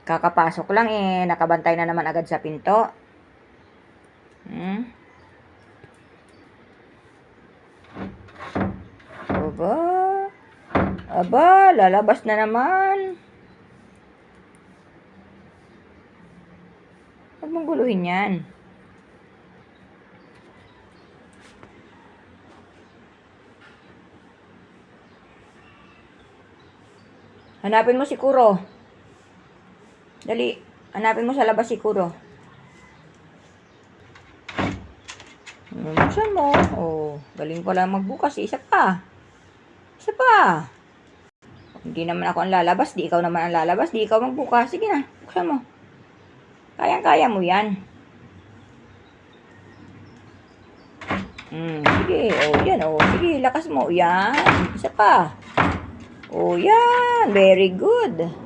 Kakapasok lang eh. Nakabantay na naman agad sa pinto. Aba. Aba, lalabas na naman. Huwag mong guluhin yan. Hanapin mo si Kuro. Dali, hanapin mo sa labas si Kuro. Buksan mo. Oh, galing pala magbukas. Isa pa. Isa pa. Hindi naman ako ang lalabas. Di ikaw naman ang lalabas. Di ikaw magbukas. Sige na, buksan mo. Kayang-kaya mo yan. Sige. Oh, yan. Oh, sige, lakas mo. Yan. Isa pa. Oh, yan. Very good.